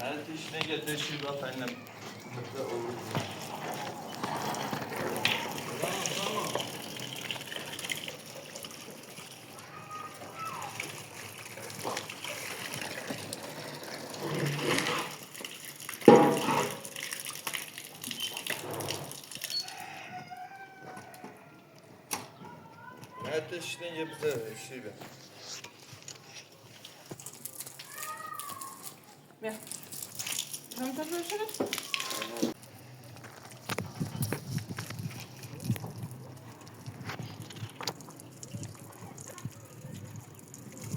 Ateş ne getirişi bak annem. Ateş ne bize şey ver. Ver. Tam tabii şöyle.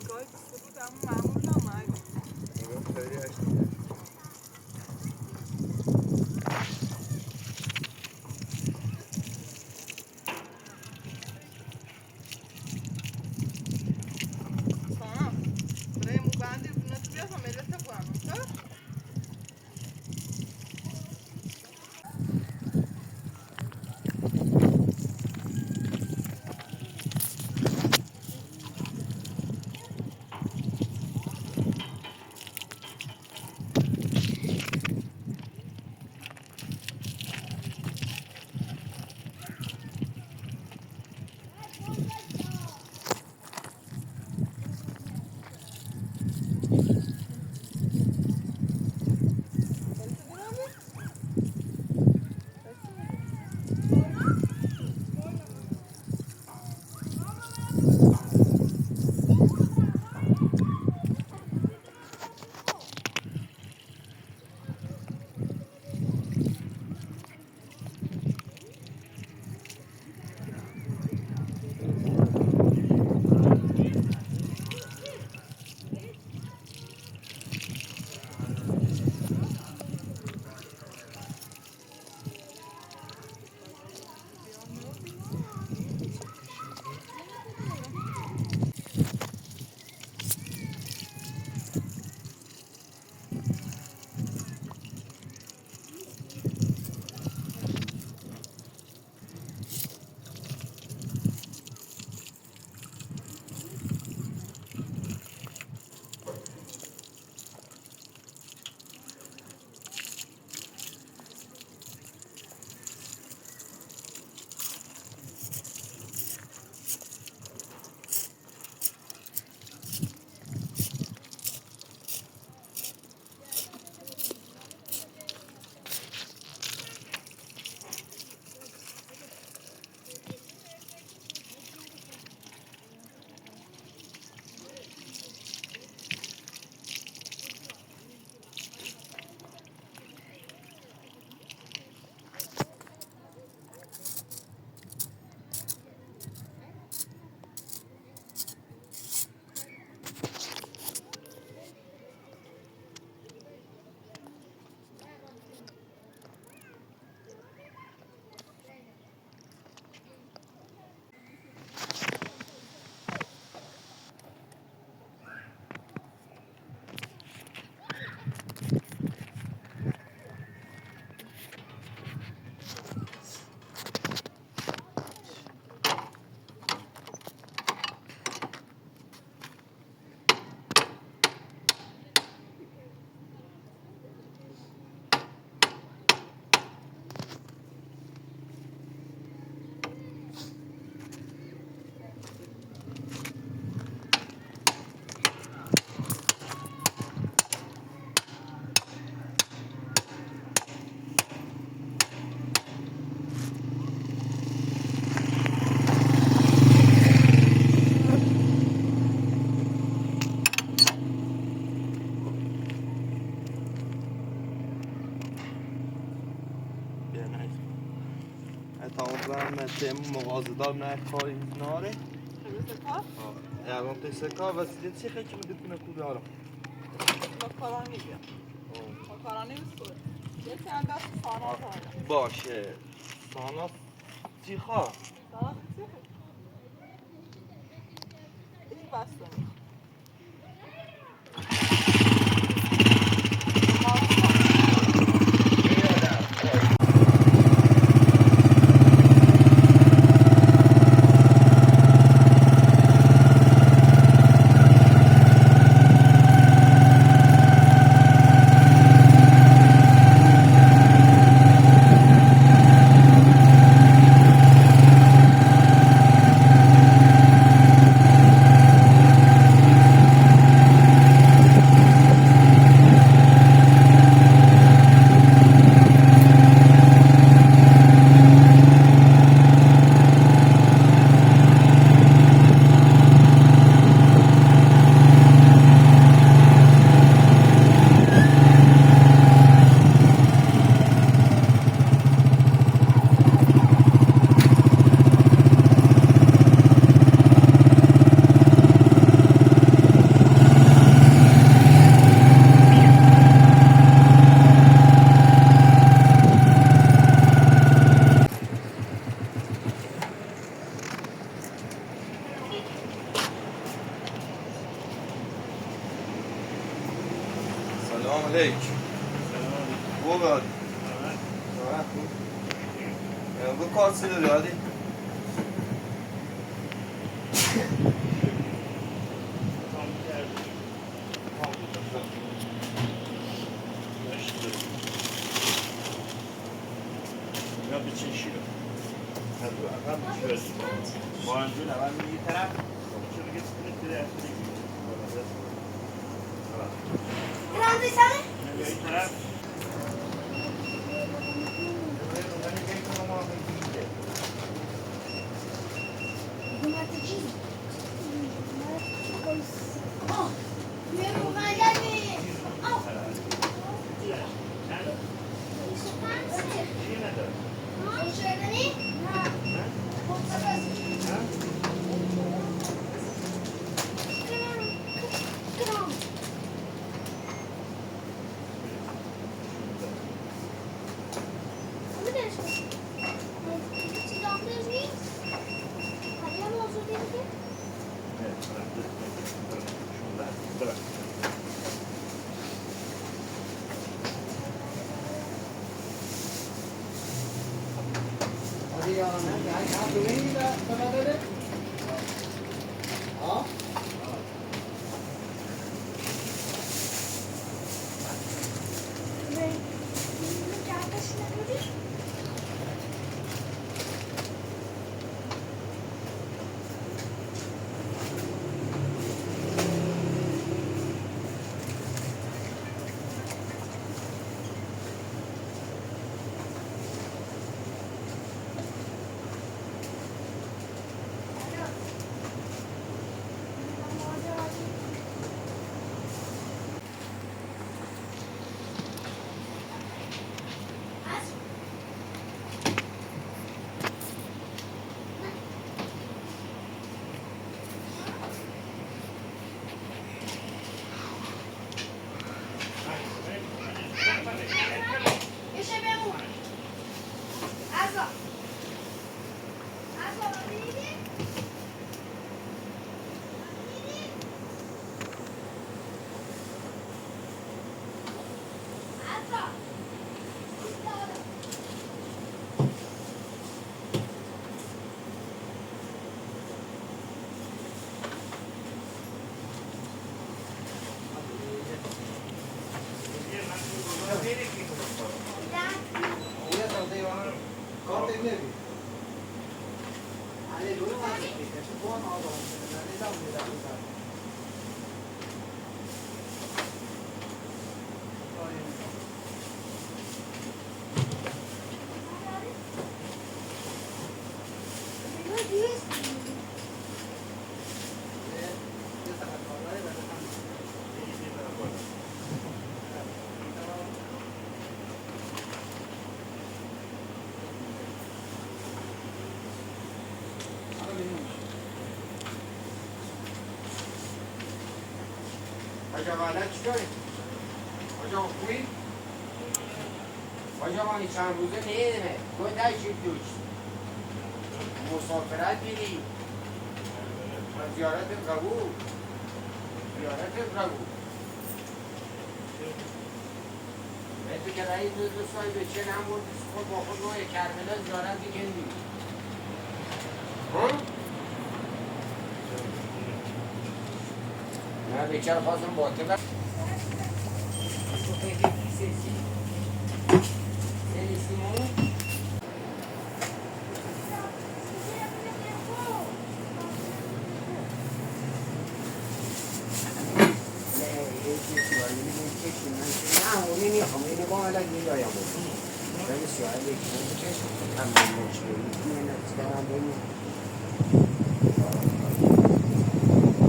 Gayet sıvı ben mamurla ama. Yok söyle açtım. Sonra buraya mubandi bunu tutuyorsam ellete koyalım. Tamam. من تیم مغازه‌دار نه کاری ناره. Kıbrıs'a Ya ben psika وسیله چی خیلی میدونم کو بیارم. ماکارونی بیا. ماکارونی بسکن. یکی هم دست ساناز هست. باشه. ساناز چی خواه؟ ساناز چی خیلی؟ این بستنی. سلام علیک. خوب بود. Bu kalsın öyle hadi. Ya biçin şiir. Hadi bakalım şöyle. Bu ancun hemen bir taraf. Şunu getirin direkt. Grande sale. Bir taraf. Oh, meu vai geldi. Oh. Şöyle ne? Kram. Ama da işte. Silahlarız mı? Hadi ama olsun değil ki. Evet, bırak. Şunlar, bırak. अभी यहाँ दुबई का बता दे हाँ क्या करना है? Yaşa ben bu. Azla. Azla neydi? Azla. ये सब दे वहाँ कौन देखने भी अरे लोग मार के कैसे कौन आओ बाहर से नहीं जाओ मेरा साथ آجا چطوری؟ آجا خوبی؟ آجا مانی چند روزه نیدمه کدای چی دوش مسافرت بیدی زیارت قبول زیارت قبول به تو که رایی دو سای به چه هم بود خود با خود روی کربلا زیارت بکندی ها؟ نه بیچاره خواستم با تو برم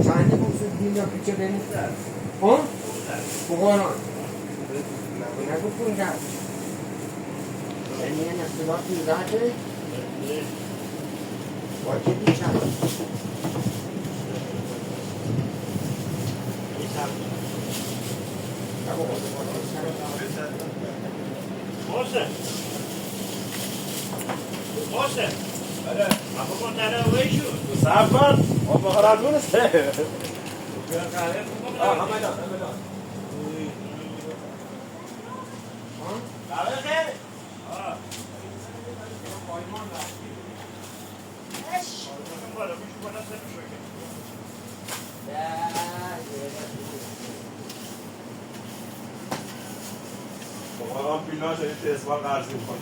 چنده بگذار دین یا پیچه بریم ها؟ بگاران نگو پونجا یعنی این اختلاف میزاده با چه بیچه Moça! Olha, mas vou contar hoje. Tu sabe, mano? Vamos falar com você. Ah, بله خیر آه پایمان رفتی اش بالا میشه بالا سر میشه آقا پیلا شدید که اسمان قرضی میکنم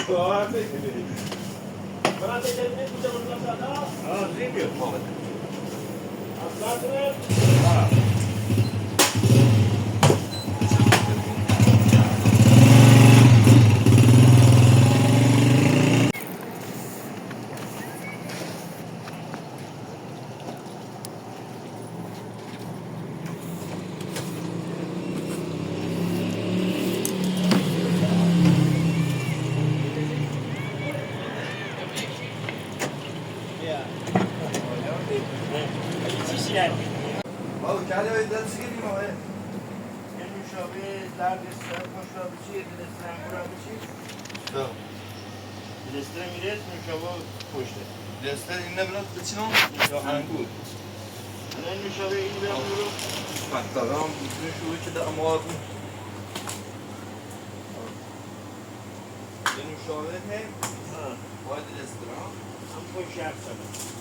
تو هم بگیری من تکر میکنم کجا بودم دادا؟ زیبیو محمد اصلا کنه؟ Abi kendi ders gireyim ama. یه نوشابه درد استرام مشابه چیه دلسترام برابه چی؟ Tamam. دلسترام میرس نوشابه پشته Dersler inne biraz için ol. Angur. الان نوشابه این برام برو Bak tamam bütün şu ülkede ama abi. Benim şu an hem Vadi restoran. هم پشت حرف زدم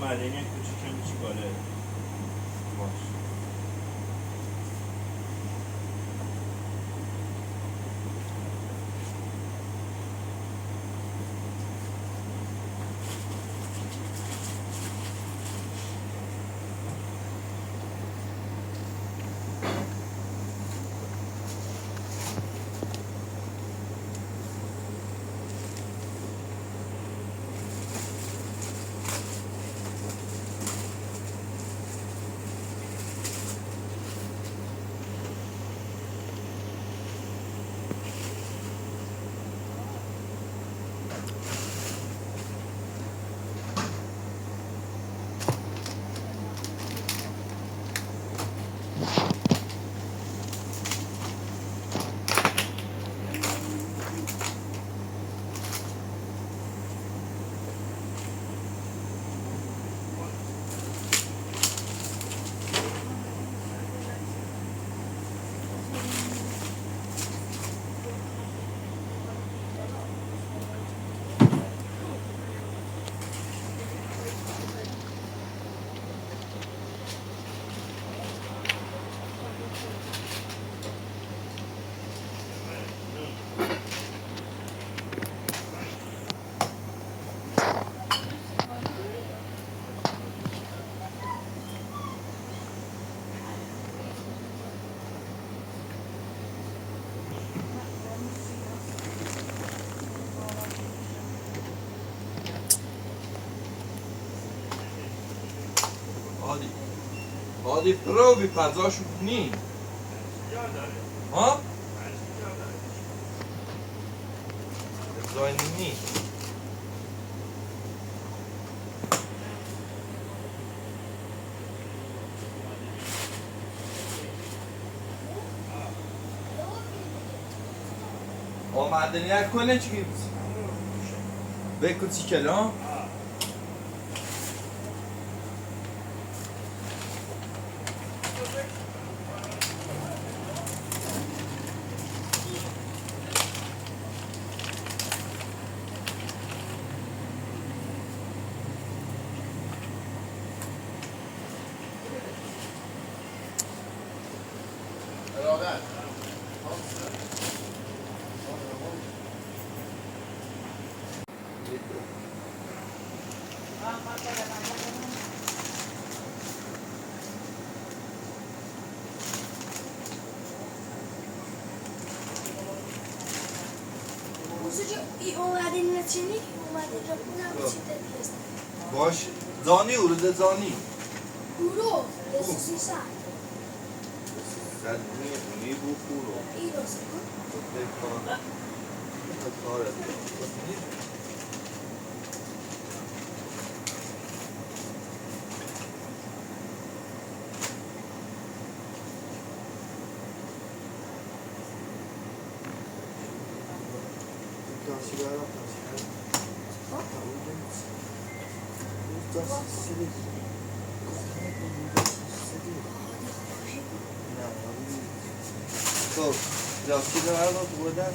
معدنی کوچیک هم چی باله باش Hadi provi غذاش نی ها؟ غذای نی معدنیت کنه چی؟ بکن چی کلام؟ ای اومده نچینی اومده جا چی تدرست باش زانی اورده زانی برو رسی سر اونی بو خورو ای راسته بکن کارت خب جاستی رو هر داد بودن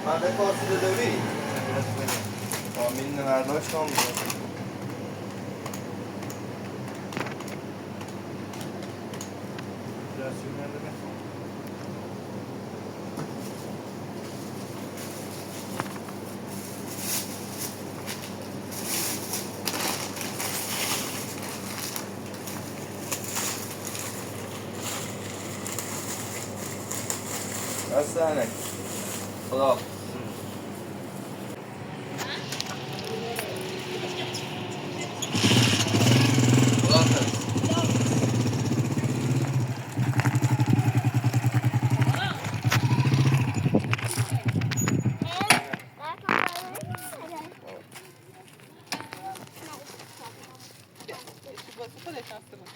من به کارسی ده دوری آمین نمرداشت هم بود بس دهنک خدا واسه خودت هسته باش.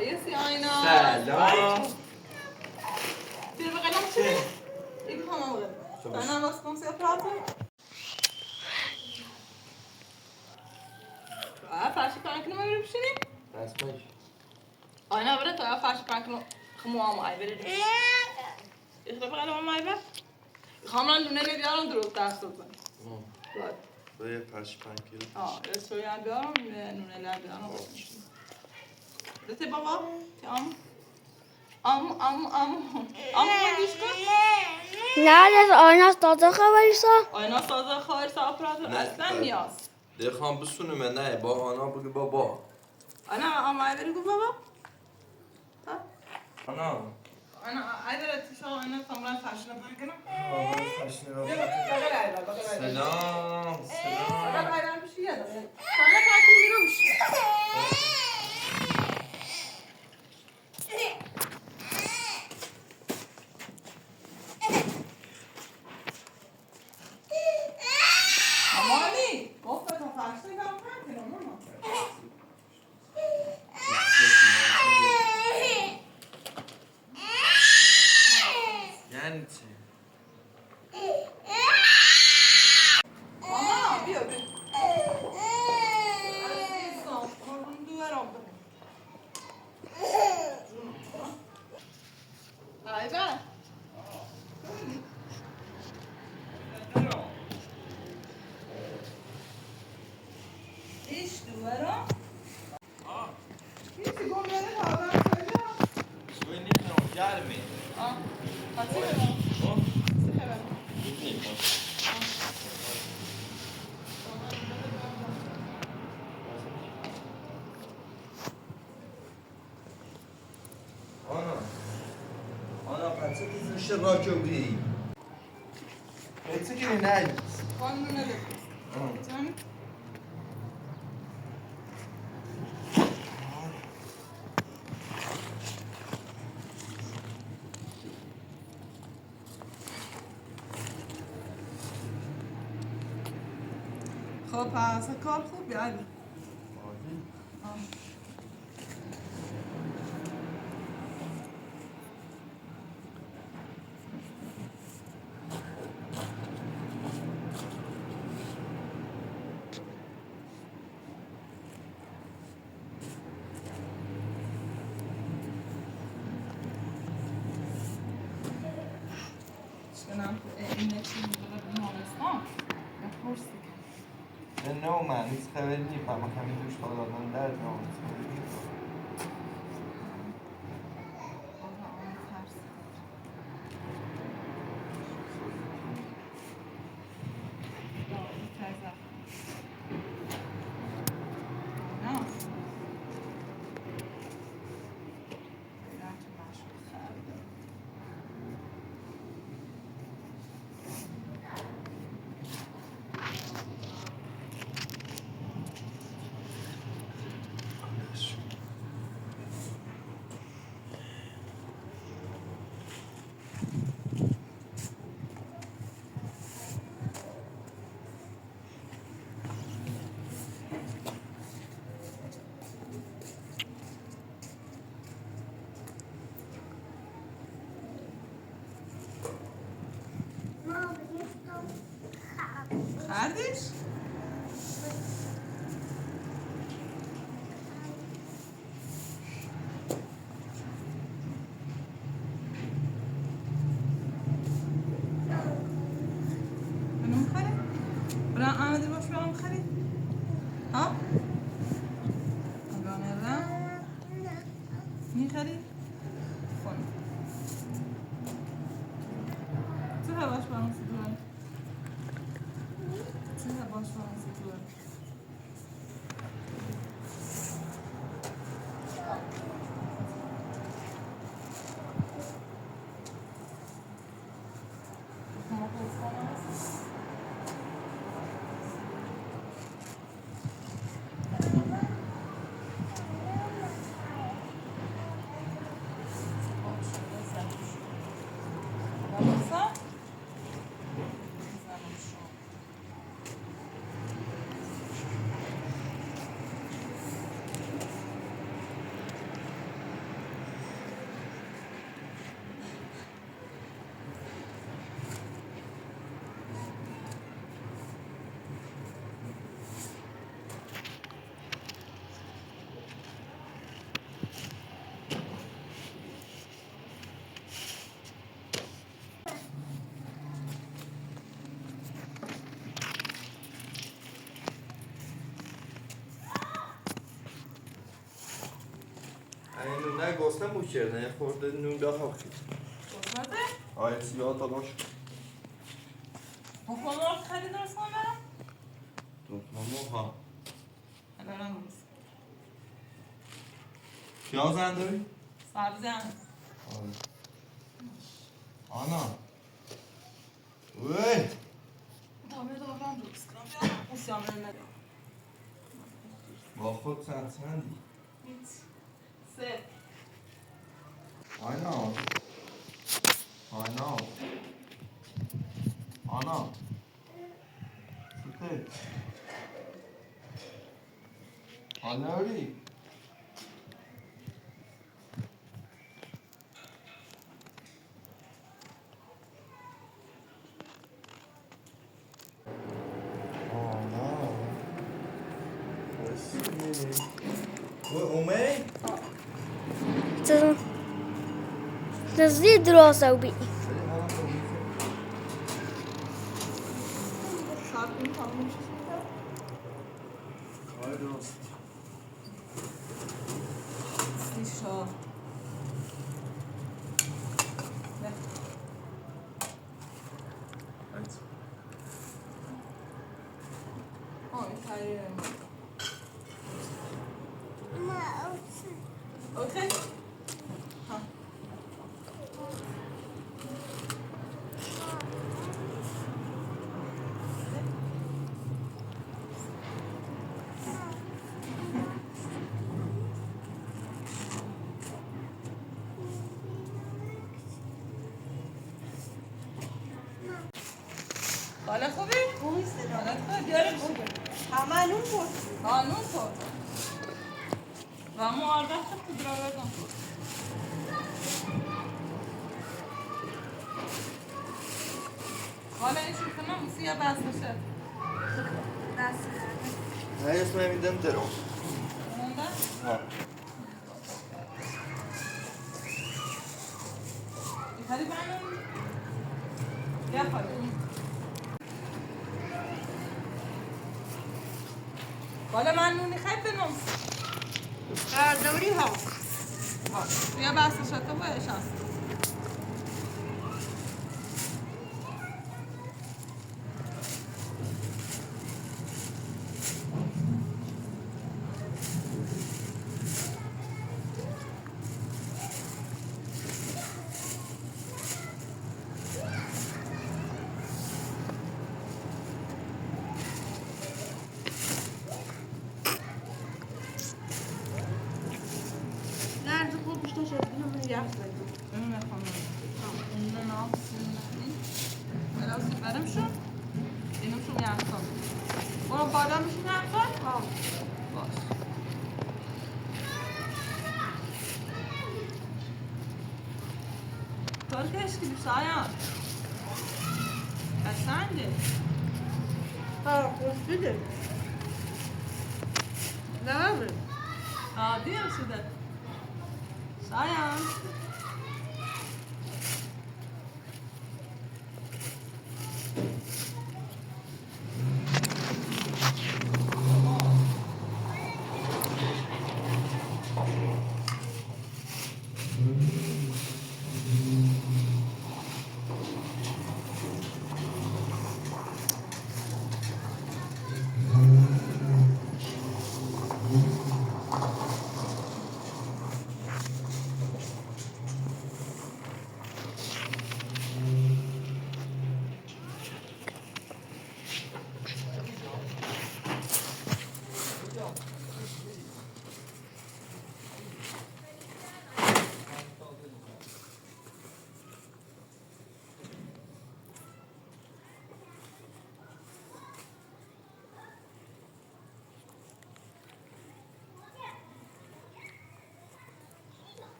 یسی آینا سلام بیا بقیلم چی؟ این خواهم بقیلم انا was kommt sehr praten? فرشی پرنکنو ما بریم بشینیم؟ بس باش آینا بره تا فرشی پرنکنو خمو آی بریم ایخ بقیلم آی بر خواهم لونه بیارم درست درست بزن به یه پرش 5 کیلو رسوی هم بیارم نونه لر بیارم رسه بابا آمو گوش کن نه از آینه تازه خبریسا آینا سازه خواهر سا اپراتور اصلا نیاز دیخوام بسونم نه با آنا بگی بابا آنا آمو ای بری گو بابا آنا آنا ای بره تیشا آینا کامران فرشنه بگیرم سلام بقیل ای بر بشی یادم سانه پرکنو بیرو بشی مامانی گفت تا فرشنه بیارم پرکنو ماما یعنی چی؟ ماما بیا بیا عزیزم قربون دورم ای بر ایش دورم ایشی گم بره تا آدم کجا سوی نیستم گرمی پسی برم سی خبر آنا پس میشه راکو بی ایتو که نه قانونه بکن جان خب پس کار خوب یعنی نمیدونم اینه چی میداره بیمارستان یا پرسی که نه من هیچ خبری نیفهم همین دوش تا دادن در نامست خردش؟ منو خرید؟ برای آمده باش برام خرید؟ ها؟ اگانه را؟ می خرید؟ خون تو هواش برام سیدوه تو هواش برام سیدوه این نه گفتم موچر نه خورده نون داخل خیلی گفتمه؟ آیا سیاه تا باش بخونم خرید درست کنم برم؟ دوکنمو ها الان نیست پیاز انداری؟ سبزی هم آنا وی دامه دارم درست کنم بیارم اون سیامه ندارم با خود سندی هیچ سه آنا آنا آنا سوته آناری آنا خوشی و اومه Das vidro sobie. شاید این تموم شد آره درست سیشا نه این تاییه اوکی ها حالا خوبه؟ حالت خوبه بیارم خوبه همه نون بود. نون خورد و معرض خود را بگم حالا این شکل من موسیقی بس بشه نه اسمه میدم درو مونده؟ ها خیلی برنامه بالا من نونی خیلی بنوم دوری ها یا بحث شده بایش هست درد خوب بیشتر شد اینو من یخ بدیم اینو میخوام اینو نام سیم برم شو اینو شو یخم برو بالا میشون یخم ها باش ترکش که بیشایان قشنگه ها خوش بده نه عادی هم شده شایان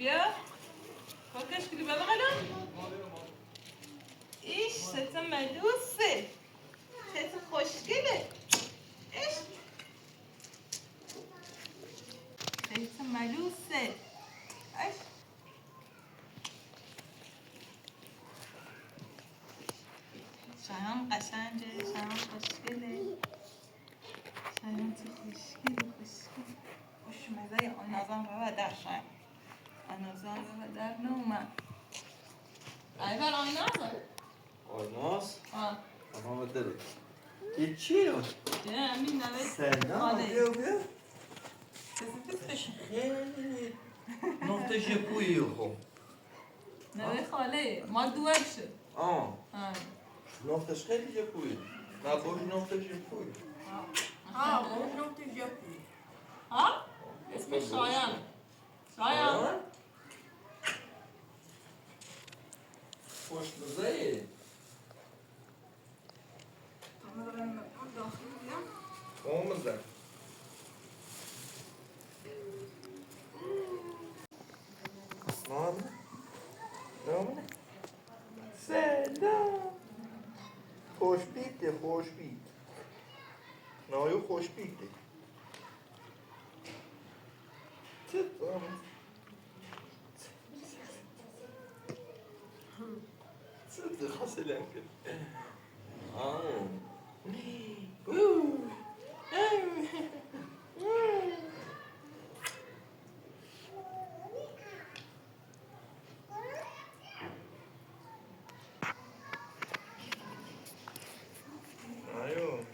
بیا ترکش که بیا بقیدم ایش ست ملوسه ست خوشگله ایش ست ملوسه ایش شایان قشنگه شایان خوشگله شایان تو خوشگله خوشمزه آنازان رو در شایان آنازان رو در نومن ایوان آینازه آناس آه آنها داره این چی رو؟ نه امین نوید سلام بیا بیا کسی خیلی نقطه ژپویی خوب نوید خاله ما دوار شد آه نقطش خیلی ژپویی نباش نقطه ژپویی ها خوش نقطه جپی ها؟ اسمش شایان شایان خوشمزه خوشمزه مامنه مامنه سلام خوشبیته خوشبیت نایو خوشبیته چطور صدق حاصل يمكن ايوه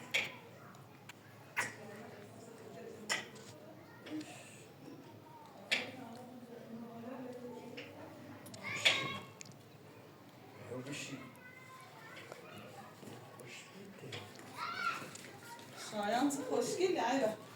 شایان تو خوشگلی ایوان